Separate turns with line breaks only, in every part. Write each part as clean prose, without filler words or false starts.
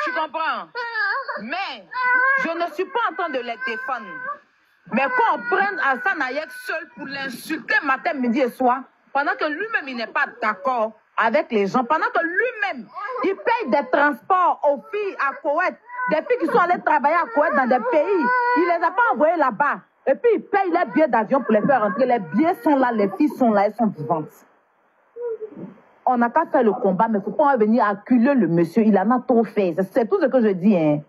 Tu comprends? Mais je ne suis pas en train de les défendre. Mais qu'on prenne Hassan Ayek seul pour l'insulter matin, midi et soir, pendant que lui-même, il n'est pas d'accord avec les gens, pendant que lui-même, il paye des transports aux filles à Koweït, des filles qui sont allées travailler à Koweït dans des pays, il les a pas envoyées là-bas. Et puis, il paye les billets d'avion pour les faire rentrer. Les billets sont là, les filles sont là, elles sont vivantes. On n'a qu'à faire le combat, mais il ne faut pas venir acculer le monsieur. Il en a trop fait. C'est tout ce que je dis. Hein.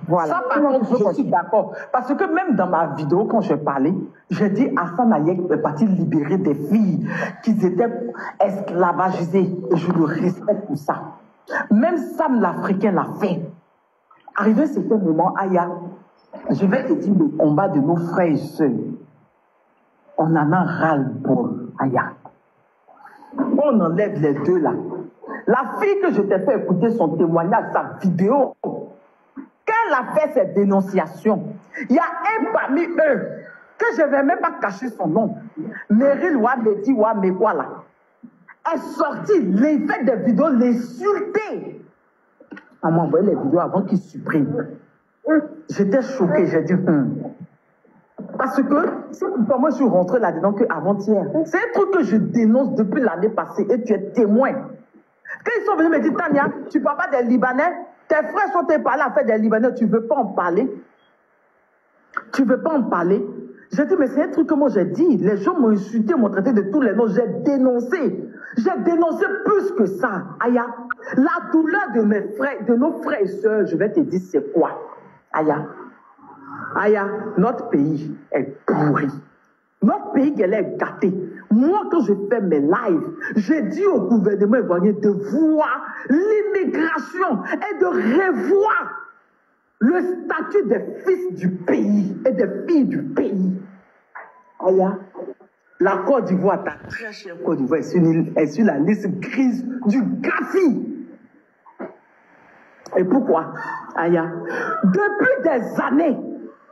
Voilà.
Ça, par contre, je suis d'accord. Parce que même dans ma vidéo, quand je parlais, j'ai dit Hassan Ayek est parti libérer des filles qui étaient esclavagisées. Et je le respecte pour ça. Même Sam l'Africain l'a fait. Arrivé à ce moment, Aya, je vais te dire le combat de nos frères et sœurs. On en a ras-le-bol, Aya. On enlève les deux là. La fille que je t'ai fait écouter son témoignage, sa vidéo, qu'elle a fait ses dénonciations, il y a un parmi eux que je ne vais même pas cacher son nom. Meryl Wamedi Wamegwala est sortie, il fait des vidéos, l'insulter. On m'a envoyé les vidéos avant qu'il supprime. J'étais choquée, j'ai dit Parce que c'est pourquoi moi je suis rentrée là-dedans qu'avant-hier. C'est un truc que je dénonce depuis l'année passée et tu es témoin. Quand ils sont venus me dire, Tania, tu ne parles pas des Libanais, tes frères sont parlés à faire des Libanais, tu ne veux pas en parler. Tu ne veux pas en parler. J'ai dit, mais c'est un truc que moi j'ai dit. Les gens m'ont insulté, m'ont traité de tous les noms. J'ai dénoncé. J'ai dénoncé plus que ça. Aya, la douleur de mes frères, de nos frères et sœurs, je vais te dire c'est quoi. Aya, notre pays est pourri. Notre pays, elle est gâtée. Moi, quand je fais mes lives, j'ai dit au gouvernement ivoirien de voir l'immigration et de revoir le statut des fils du pays et des filles du pays. Aya, la Côte d'Ivoire, ta très chère Côte d'Ivoire, est sur la liste grise du GAFI. Et pourquoi? Aya, depuis des années,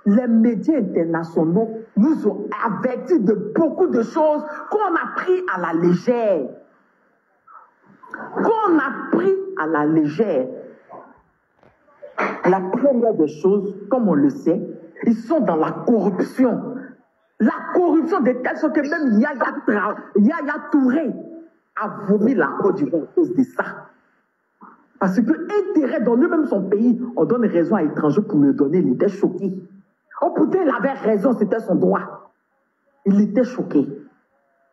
les médias internationaux nous ont avertis de beaucoup de choses qu'on a pris à la légère. Qu'on a pris à la légère. La première des choses, comme on le sait, ils sont dans la corruption. La corruption de telle sorte que même Yaya Touré a vomi la Côte d'Ivoire à cause de ça. Parce que intérêt dans lui-même son pays, on donne raison à l'étranger pour le donner, il était choqué. Oh putain, il avait raison, c'était son droit. Il était choqué.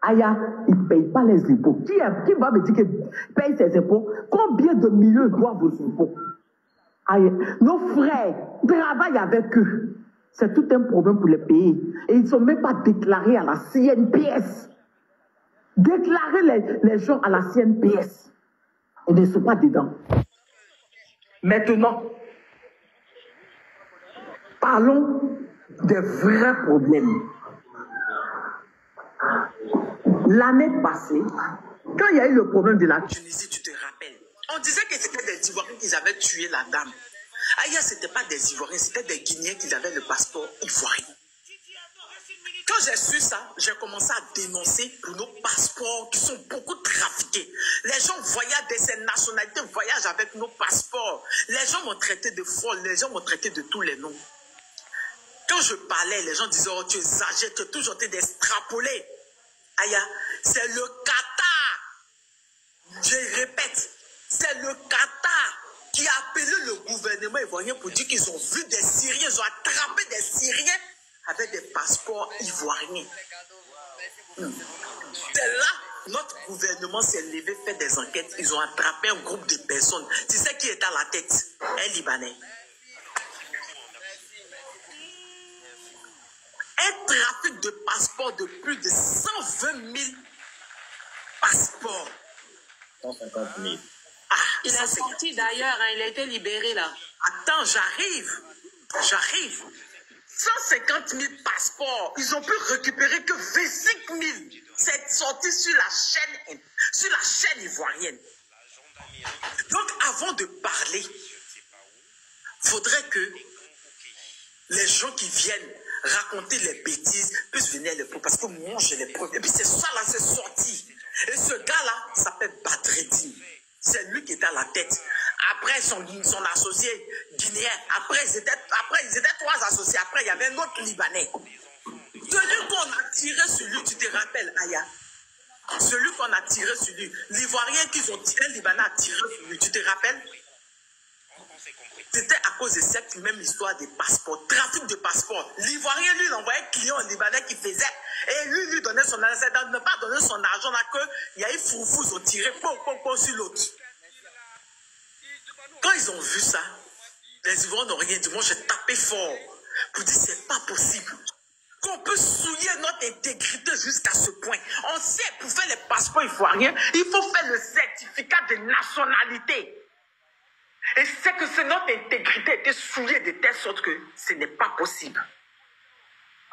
Aya, il ne paye pas les impôts. Qui va me dire qu'il paye ses impôts? Combien de millions doivent vos impôts? Aya, nos frères travaillent avec eux. C'est tout un problème pour les pays. Et ils ne sont même pas déclarés à la CNPS. Déclarer les gens à la CNPS. Ils ne sont pas dedans. Maintenant, parlons des vrais problèmes. L'année passée, quand il y a eu le problème de la Tunisie, tu te rappelles, on disait que c'était des Ivoiriens qui avaient tué la dame. Ailleurs, ce n'était pas des Ivoiriens, c'était des Guinéens qui avaient le passeport ivoirien. Quand j'ai su ça, j'ai commencé à dénoncer pour nos passeports qui sont beaucoup trafiqués. Les gens voyagent de ces nationalités, voyagent avec nos passeports. Les gens m'ont traité de folle, les gens m'ont traité de tous les noms. Quand je parlais, les gens disaient, oh, tu exagères, tu es toujours en train d'extrapoler. Aya, c'est le Qatar. Je répète, c'est le Qatar qui a appelé le gouvernement ivoirien pour dire qu'ils ont vu des Syriens, ils ont attrapé des Syriens avec des passeports ivoiriens. C'est là, notre gouvernement s'est levé, fait des enquêtes, ils ont attrapé un groupe de personnes. Tu sais qui est à la tête? Un Libanais. Un trafic de passeports de plus de 120 000 passeports.
150 000.
Ah,
il est sorti d'ailleurs, hein, il a été libéré là.
Attends, j'arrive. 150 000 passeports. Ils ont pu récupérer que 25 000. C'est sorti sur la chaîne ivoirienne. Donc, avant de parler, faudrait que les gens qui viennent raconter les bêtises puissent venir les preuves. Parce que moi, j'ai les preuves. Et puis, c'est ça là, c'est sorti. Et ce gars-là s'appelle Badreddine.
C'est lui qui était à la tête. Après, son associé guinéen. Après, ils étaient 3 associés. Après, il y avait un autre Libanais. Celui qu'on a tiré sur lui, tu te rappelles, Aya? Celui qu'on a tiré sur lui. L'Ivoirien qu'ils ont tiré, le Libanais a tiré sur lui. Tu te rappelles? C'était à cause de cette même histoire des passeports, trafic de passeports. L'Ivoirien, lui, il envoyait un client au Libanais qui faisait, et lui donnait son argent. C'est de ne pas donner son argent là qu'il y a eu foufou, ils ont tiré sur l'autre. Quand ils ont vu ça, les Ivoiriens n'ont rien dit. Moi, j'ai tapé fort pour dire c'est pas possible qu'on peut souiller notre intégrité jusqu'à ce point. On sait, pour faire les passeports ivoiriens, il faut faire le certificat de nationalité. Et c'est que notre intégrité était souillée de telle sorte que ce n'est pas possible.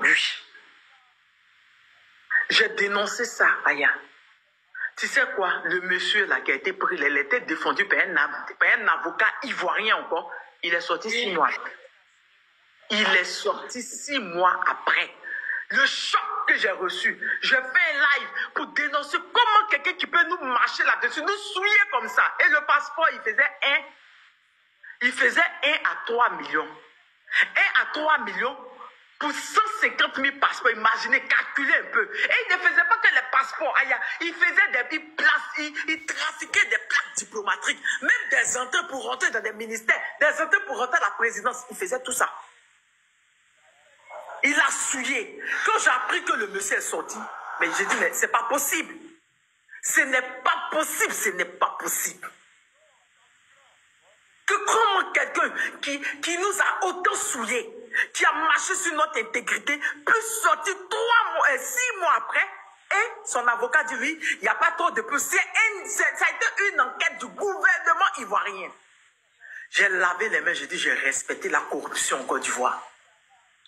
Oui. J'ai dénoncé ça, Aya. Tu sais quoi? Le monsieur là qui a été pris, il était défendu par un avocat ivoirien encore. Il est sorti 6 mois. Il est sorti 6 mois après. Le choc que j'ai reçu, je fais un live pour dénoncer comment quelqu'un qui peut nous marcher là-dessus, nous souiller comme ça. Et le passeport, il faisait 1 à 3 millions. 1 à 3 millions pour 150 000 passeports. Imaginez, calculez un peu. Et il ne faisait pas que les passeports. Il trafiquait des plaques diplomatiques. Même des entrées pour rentrer dans des ministères, des entrées pour rentrer à la présidence. Il faisait tout ça. Il a souillé. Quand j'ai appris que le monsieur est sorti, mais j'ai dit, mais c'est pas possible. Ce n'est pas possible, ce n'est pas possible. Que comment quelqu'un qui nous a autant souillé, qui a marché sur notre intégrité, peut sortir 6 mois après, et son avocat dit oui, il n'y a pas trop de peu. Ça a été une enquête du gouvernement ivoirien. J'ai lavé les mains, j'ai dit, j'ai respecté la corruption en Côte d'Ivoire.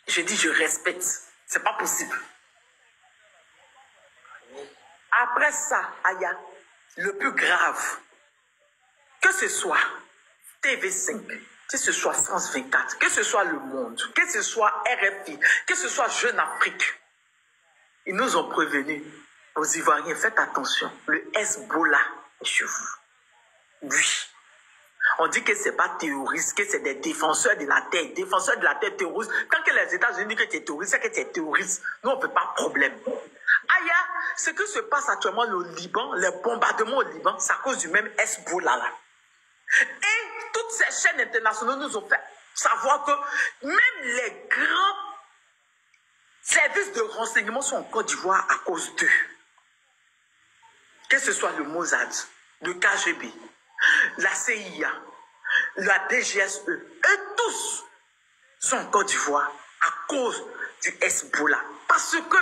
J'ai dit, je respecte. C'est pas possible. Après ça, Aya, le plus grave, que ce soit TV5, que ce soit France 24, que ce soit Le Monde, que ce soit RFI, que ce soit Jeune Afrique, ils nous ont prévenus, aux Ivoiriens, faites attention, le Hezbollah est chez vous. Oui. On dit que ce n'est pas terroriste, que c'est des défenseurs de la terre. Défenseurs de la terre terroristes. Quand que les États-Unis disent que tu es terroriste, c'est que tu es terroriste. Nous, on ne fait pas de problème. Aya, ce qui se passe actuellement au Liban, les bombardements au Liban, c'est à cause du même Hezbollah là. Et toutes ces chaînes internationales nous ont fait savoir que même les grands services de renseignement sont en Côte d'Ivoire à cause d'eux. Que ce soit le Mossad, le KGB, la CIA, la DGSE, et tous sont en Côte d'Ivoire à cause du Hezbollah. Parce que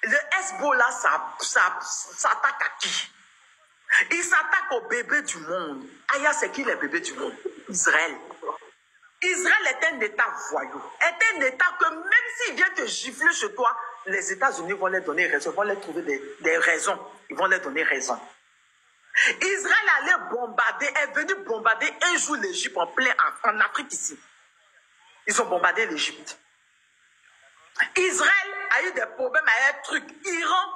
le Hezbollah s'attaque à qui? Il s'attaque aux bébés du monde. Aya, c'est qui les bébés du monde? Israël. Israël est un État voyou. Est un État que même s'il vient te gifler chez toi, les États-Unis vont leur donner raison, vont leur trouver des raisons. Ils vont leur donner raison. Israël allait bombarder, est venu bombarder un jour l'Égypte en Afrique ici. Ils ont bombardé l'Égypte. Israël a eu des problèmes avec un truc. Iran,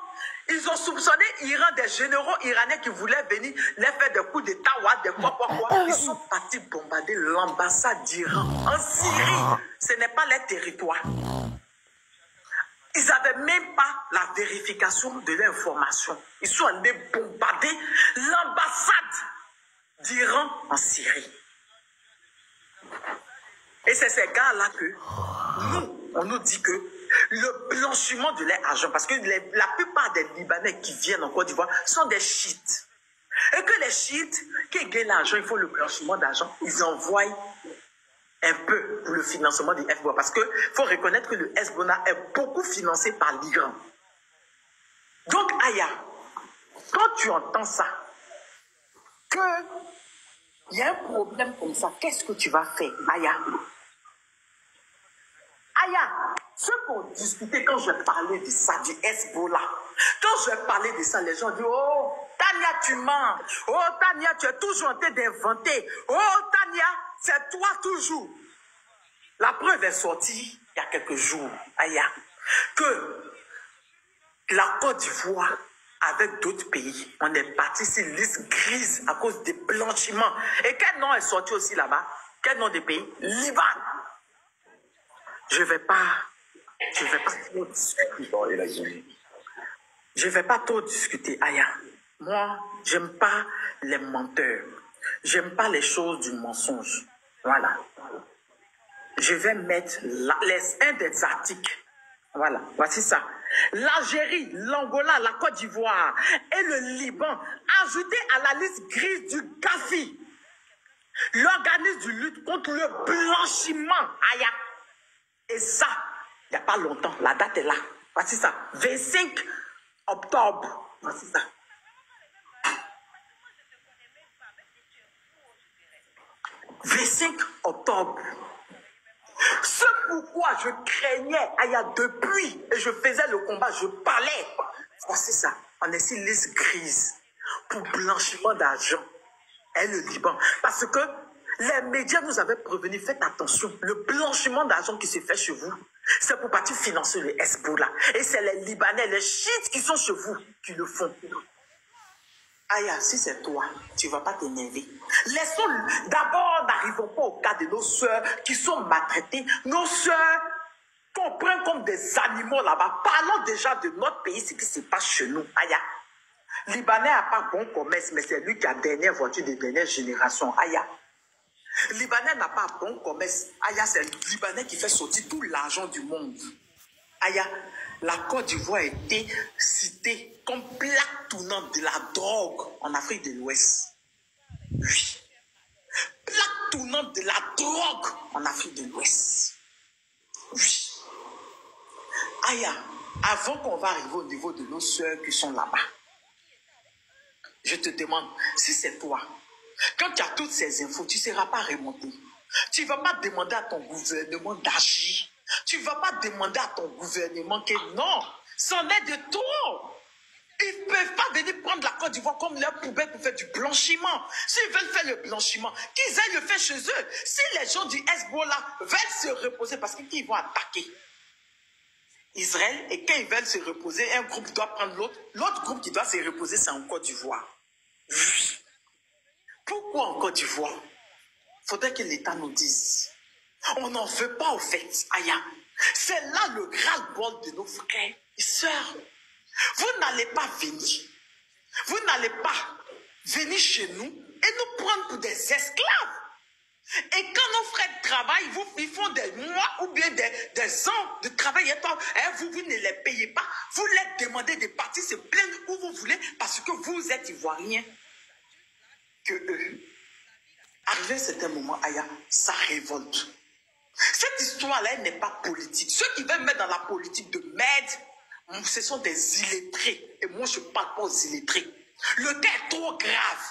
ils ont soupçonné Iran des généraux iraniens qui voulaient venir les faire des coups d'État, des quoi. Ils sont partis bombarder l'ambassade d'Iran en Syrie. Ce n'est pas leur territoire. Ils n'avaient même pas la vérification de l'information. Ils sont allés bombarder l'ambassade d'Iran en Syrie. Et c'est ces gars-là que nous, on nous dit que le blanchiment de leur argent, parce que la plupart des Libanais qui viennent en Côte d'Ivoire sont des chiites. Et que les chiites, qui gagnent l'argent, il faut le blanchiment d'argent, ils envoient un peu pour le financement du Hezbollah. Parce qu'il faut reconnaître que le Hezbollah est beaucoup financé par l'Iran. Donc, Aya, quand tu entends ça, qu'il y a un problème comme ça, qu'est-ce que tu vas faire, Aya? Aya, ce qu'on discutait quand je parlais de ça, du Hezbollah, quand je parlais de ça, les gens disent, oh, Tania, tu mens. Oh, Tania, tu es toujours en train d'inventer. Oh, Tania, c'est toi toujours. La preuve est sortie il y a quelques jours, Aya, que la Côte d'Ivoire avec d'autres pays. On est parti sur liste grise à cause des blanchiments. Et quel nom est sorti aussi là-bas? Quel nom des pays? Liban. Je vais pas trop discuter. Je vais pas trop discuter, Aya. Moi, j'aime pas les menteurs. J'aime pas les choses du mensonge. Voilà. Je vais mettre un des articles. Voilà, voici ça. L'Algérie, l'Angola, la Côte d'Ivoire et le Liban ajoutés à la liste grise du GAFI, l'organisme de lutte contre le blanchiment. Aya. Et ça, il n'y a pas longtemps, la date est là. Voici ça, 25 octobre. Voici ça. « 25 octobre. Ce pourquoi je craignais, Aya, depuis, et je faisais le combat, je parlais. Voici ça, on est sur liste grise pour blanchiment d'argent. Et le Liban. Parce que les médias nous avaient prévenu, faites attention, le blanchiment d'argent qui se fait chez vous, c'est pour partir financer le Hezbollah. Et c'est les Libanais, les chiites qui sont chez vous qui le font. Aya, si c'est toi, tu ne vas pas t'énerver. Laissons, d'abord, n'arrivons pas au cas de nos sœurs qui sont maltraitées. Nos sœurs qu'on prend comme des animaux là-bas. Parlons déjà de notre pays, ce qui se passe chez nous. Aya. Libanais n'a pas bon commerce, mais c'est lui qui a la dernière voiture de dernière génération. Aya. Libanais n'a pas bon commerce. Aya, c'est le Libanais qui fait sortir tout l'argent du monde. Aya, la Côte d'Ivoire a été citée comme plaque tournante de la drogue en Afrique de l'Ouest. Oui. Plaque tournante de la drogue en Afrique de l'Ouest. Oui. Aya, avant qu'on va arriver au niveau de nos sœurs qui sont là-bas, je te demande, si c'est toi, quand tu as toutes ces infos, tu ne seras pas remonté. Tu ne vas pas demander à ton gouvernement d'agir. Tu ne vas pas demander à ton gouvernement que non, c'en est de trop. Ils ne peuvent pas venir prendre la Côte d'Ivoire comme leur poubelle pour faire du blanchiment. S'ils veulent faire le blanchiment, qu'ils aillent le faire chez eux. Si les gens du Hezbollah veulent se reposer, parce qu'ils vont attaquer Israël, et quand ils veulent se reposer, un groupe doit prendre l'autre. L'autre groupe qui doit se reposer, c'est en Côte d'Ivoire. Oui. Pourquoi en Côte d'Ivoire? Il faudrait que l'État nous dise. On n'en veut pas au fait, Aya. C'est là le ras-le-bol de nos frères et sœurs. Vous n'allez pas venir. Vous n'allez pas venir chez nous et nous prendre pour des esclaves. Et quand nos frères travaillent, ils font des mois ou bien des ans de travail. Et toi, vous ne les payez pas. Vous leur demandez de partir se plaindre où vous voulez parce que vous êtes ivoiriens que eux. Arrivé à un certain moment, Aya, ça révolte. Cette histoire-là, elle n'est pas politique. Ceux qui veulent mettre dans la politique de merde, ce sont des illettrés. Et moi, je ne parle pas aux illettrés. Le cas est trop grave.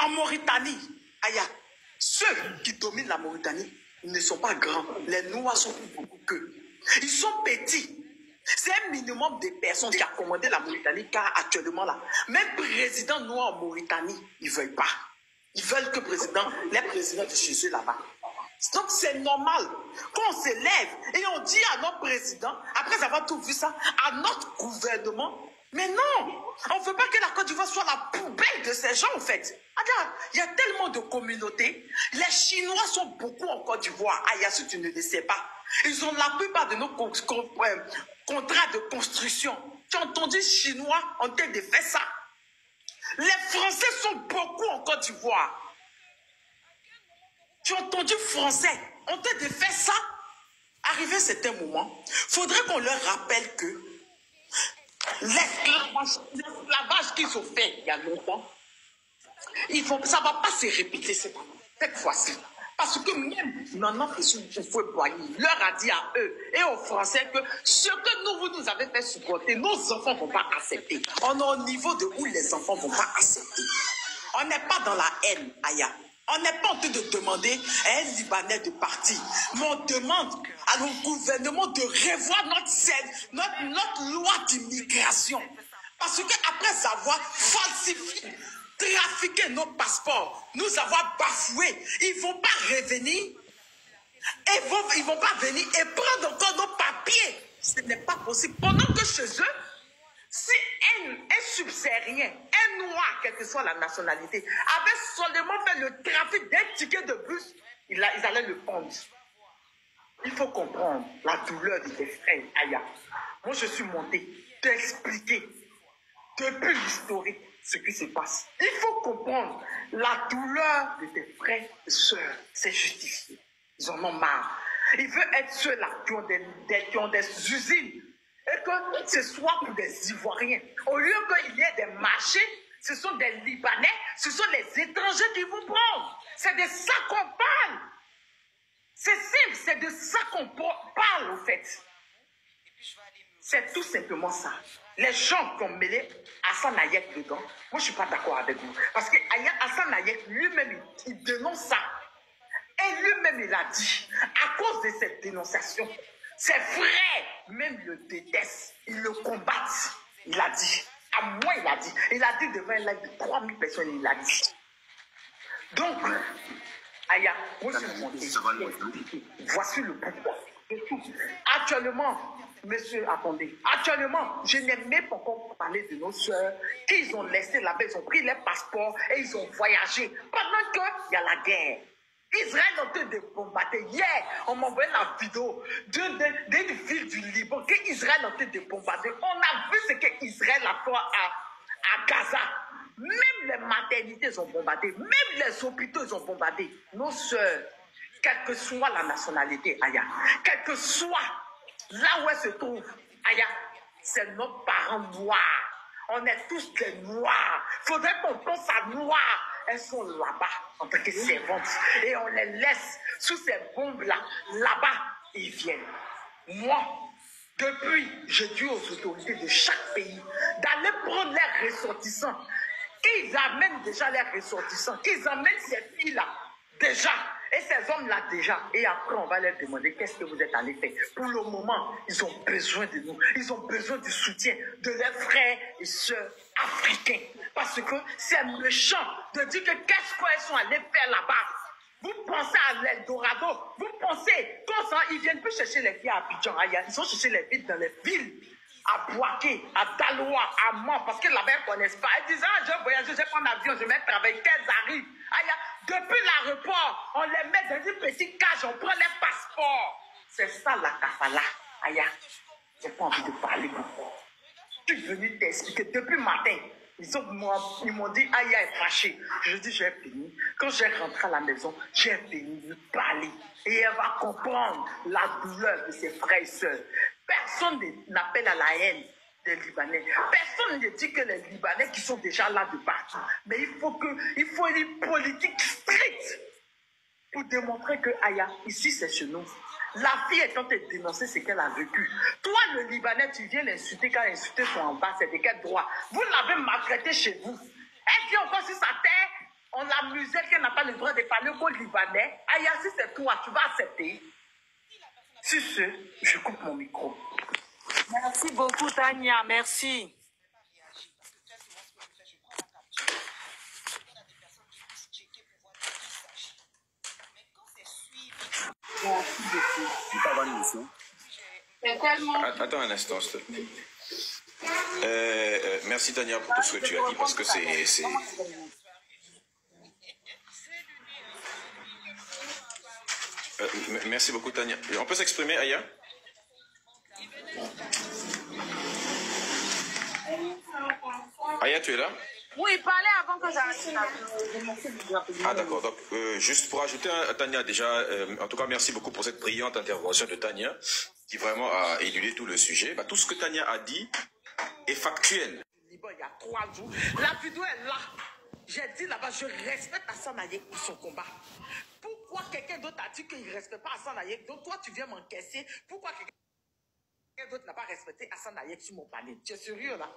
En Mauritanie, Aya, ceux qui dominent la Mauritanie ne sont pas grands. Les Noirs sont plus beaucoup qu'eux. Ils sont petits. C'est un minimum de personnes qui a commandé la Mauritanie, car actuellement là, même président noir en Mauritanie, ils ne veulent pas. Ils veulent que les présidents de chez eux là-bas. Donc c'est normal qu'on se lève et on dit à notre président, après avoir tout vu ça, à notre gouvernement, mais non, on ne veut pas que la Côte d'Ivoire soit la poubelle de ces gens en fait. Regarde, il y a tellement de communautés. Les Chinois sont beaucoup en Côte d'Ivoire. Ah, si tu ne le sais pas. Ils ont la plupart de nos contrats de construction. Tu as entendu Chinois en train de faire ça? Les Français sont beaucoup en Côte d'Ivoire. Tu as entendu Français en train de faire ça? Arrivé à certains moments, il faudrait qu'on leur rappelle que l'esclavage qu'ils ont fait il y a longtemps, ça ne va pas se répéter cette fois-ci. Parce que même Nana Foué-Boigny leur a dit à eux et aux Français que ce que vous nous avez fait supporter, nos enfants ne vont pas accepter. On est au niveau de où les enfants ne vont pas accepter. On n'est pas dans la haine, Aya. On n'est pas en train de demander à un Libanais de partir. Mais on demande à nos gouvernements de revoir notre loi d'immigration. Parce qu'après avoir falsifié, trafiqué nos passeports, nous avoir bafoués, ils ne vont pas revenir. Ils vont pas venir et prendre encore nos papiers. Ce n'est pas possible. Pendant que chez eux, Si un subsaharien, un noir, quelle que soit la nationalité, avait seulement fait le trafic d'un ticket de bus, ils allaient le pendre. Il faut comprendre la douleur de tes frères, Aya. Moi, je suis monté t'expliquer depuis l'historique ce qui se passe. Il faut comprendre la douleur de tes frères et sœurs. C'est justifié. Ils en ont marre. Ils veulent être ceux-là qui ont des usines. Et que ce soit pour des Ivoiriens. Au lieu qu'il y ait des marchés, ce sont des Libanais, ce sont les étrangers qui vous prennent. C'est de ça qu'on parle. C'est simple, c'est de ça qu'on parle, au fait. C'est tout simplement ça. Les gens qui ont mêlé Hassan Hayek dedans, moi je ne suis pas d'accord avec vous. Parce que Hassan Hayek lui-même, il dénonce ça. Et lui-même, il a dit, à cause de cette dénonciation, ses frères même le détestent, ils le combattent. Il a dit, à moi il a dit. Il a dit devant un live de 3000 personnes, il a dit. Donc, Aya, moi je suis monté. Voici le pourquoi. Actuellement, monsieur, attendez. Actuellement, je n'ai même pas encore parlé de nos soeurs qu'ils ont laissé là-bas, ils ont pris les passeports et ils ont voyagé. Pendant qu'il y a la guerre. Israël est en train de bombarder. Hier, on m'a envoyé la vidéo d'une ville du Liban qu'Israël est en train de bombarder. On a vu ce qu'Israël a fait à Gaza. Même les maternités, ils ont bombardé. Même les hôpitaux, ils ont bombardé. Nos sœurs, quelle que soit la nationalité, Aya, quelle que soit là où elles se trouvent, Aya, c'est nos parents noirs. On est tous des noirs. Il faudrait qu'on pense à noirs. Elles sont là-bas en tant que servantes. Et on les laisse sous ces bombes-là. Là-bas, ils viennent. Moi, depuis, je dis aux autorités de chaque pays d'aller prendre leurs ressortissants. Qu'ils amènent déjà leurs ressortissants. Qu'ils amènent ces filles-là déjà. Et ces hommes-là déjà. Et après, on va leur demander qu'est-ce que vous êtes allés faire. Pour le moment, ils ont besoin de nous. Ils ont besoin du soutien de leurs frères et sœurs africains. Parce que c'est méchant de dire que qu'est-ce qu'ils sont allés faire là-bas. Vous pensez à l'Eldorado. Vous pensez qu'ils ne viennent plus chercher les filles à Abidjan. Ils sont chercher les filles dans les villes. À Boaké, à Daloa, à Mans, parce que là-bas, ils ne connaissent pas. Ils disent, ah, je voyage, je prends l'avion, je vais travailler, qu'elles arrivent. Depuis l'aéroport, on les met dans une petite cage, on prend les passeports. C'est ça la kafala. Aya, j'ai pas envie de parler beaucoup. Je suis venu t'expliquer depuis le matin. Ils m'ont dit, Aya est fâchée. Je dis, j'ai fini. Quand j'ai rentré à la maison, j'ai fini de parler. Et elle va comprendre la douleur de ses frères et sœurs. Personne n'appelle à la haine des Libanais. Personne ne dit que les Libanais qui sont déjà là de partout. Mais il faut une politique stricte pour démontrer que, Aya, ici c'est chez nous. La fille est en train de dénoncer ce qu'elle a vécu. Toi, le Libanais, tu viens l'insulter quand insulter sont en bas, c'est de quel droit? Vous l'avez maltraité chez vous. Elle vient encore sur sa terre, on l'amusait qu'elle n'a pas le droit de parler qu'au Libanais. Aya, si c'est toi, tu vas accepter. Sur ce, je coupe mon micro.
Merci beaucoup, Tania. Merci.
Merci beaucoup.
Tu peux avoir une mission.
Attends un instant, s'il te plaît. Merci Tania pour tout ce que tu as dit parce que c'est... merci beaucoup Tania. On peut s'exprimer, Aya? Aya, tu es là?
Oui, parlez avant que j'arrête.
Ah d'accord, donc juste pour ajouter à Tania déjà, en tout cas merci beaucoup pour cette brillante intervention de Tania qui vraiment a éludé tout le sujet. Tout ce que Tania a dit est factuel.
Il y a 3 jours, la vidéo est là. J'ai dit là-bas, je respecte Hassan Hayek pour son combat. Pourquoi quelqu'un d'autre a dit qu'il ne respecte pas Hassan Hayek? Donc toi tu viens m'encaisser. Pourquoi quelqu'un d'autre n'a pas respecté Hassan Hayek sur mon panier? Tu es sérieux là?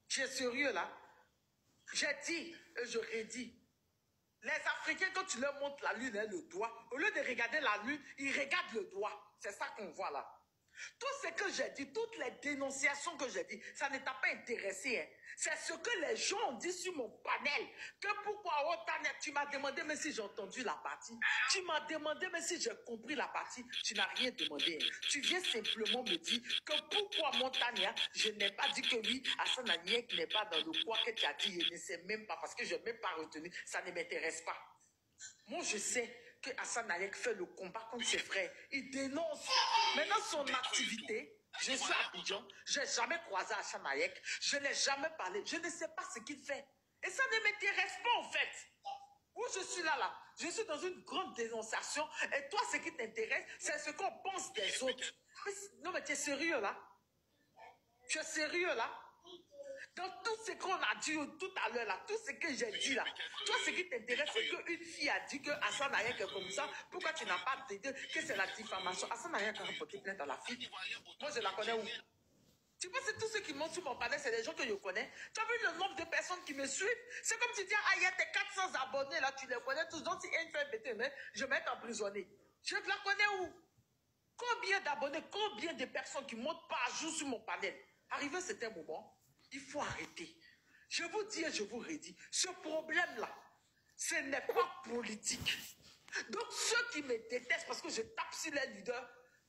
Tu es sérieux là? J'ai dit et je redis. Les Africains, quand tu leur montres la lune et le doigt, au lieu de regarder la lune, ils regardent le doigt. C'est ça qu'on voit là. Tout ce que j'ai dit, toutes les dénonciations que j'ai dit, ça ne t'a pas intéressé. Hein. C'est ce que les gens ont dit sur mon panel. Que pourquoi, oh, Tania, tu m'as demandé même si j'ai entendu la partie. Tu m'as demandé même si j'ai compris la partie. Tu n'as rien demandé. Hein. Tu viens simplement me dire que pourquoi, mon Tania, je n'ai pas dit que oui, Hassan Aniek n'est pas dans le quoi que tu as dit. Je ne sais même pas parce que je n'ai même pas retenu. Ça ne m'intéresse pas. Moi, je sais que Hassan Aniek fait le combat contre ses frères. Il dénonce. Maintenant, son activité, je suis à Abidjan, je n'ai jamais croisé Hassan Aniek, je n'ai jamais parlé, je ne sais pas ce qu'il fait. Et ça ne m'intéresse pas, en fait. Où je suis là, je suis dans une grande dénonciation. Et toi, ce qui t'intéresse, c'est ce qu'on pense des autres. Non, mais tu es sérieux, là? Tu es sérieux, là? Dans tout ce qu'on a dit tout à l'heure, là, tout ce que j'ai dit là, toi, ce qui t'intéresse, c'est qu'une fille a dit que Hassan Aniek est comme ça. Pourquoi tu n'as pas dit que c'est la diffamation? Hassan Aniek a reporté plainte à la fille. Moi, je la connais où? Tu penses que tous ceux qui montent sur mon panel, c'est des gens que je connais. Tu as vu le nombre de personnes qui me suivent? C'est comme tu dis, ah, il y a tes 400 abonnés là, tu les connais tous. Donc, si une fait bêter, je vais être emprisonné. Je la connais où? Combien d'abonnés, combien de personnes qui montent par jour sur mon panel? Arrivé à un certain moment, il faut arrêter. Je vous dis et je vous redis, ce problème-là, ce n'est pas politique. Donc ceux qui me détestent parce que je tape sur les leaders,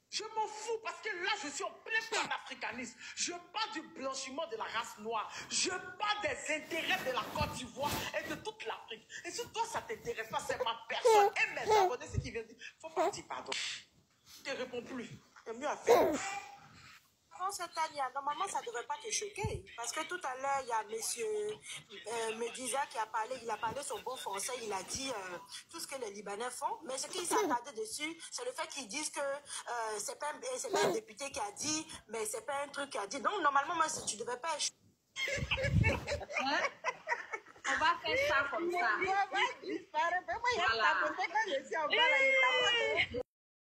je m'en fous parce que là, je suis en plein panafricanisme. Je parle du blanchiment de la race noire. Je parle des intérêts de la Côte d'Ivoire et de toute l'Afrique. Et si toi, ça ne t'intéresse pas, c'est ma personne. Et mes abonnés, ce qui vient dire, il ne faut pas dire pardon. Je ne te réponds plus. Il y a mieux à faire.
Tania, normalement, ça ne devrait pas te choquer. Parce que tout à l'heure, il y a monsieur Mediza qui a parlé, il a parlé son bon français, il a dit tout ce que les Libanais font. Mais ce qu'il s'est attardé dessus, c'est le fait qu'ils disent que c'est pas un député qui a dit, mais c'est pas un truc qui a dit. Donc, normalement, moi, tu ne devrais pas être choqué.
On va faire ça comme ça. Voilà.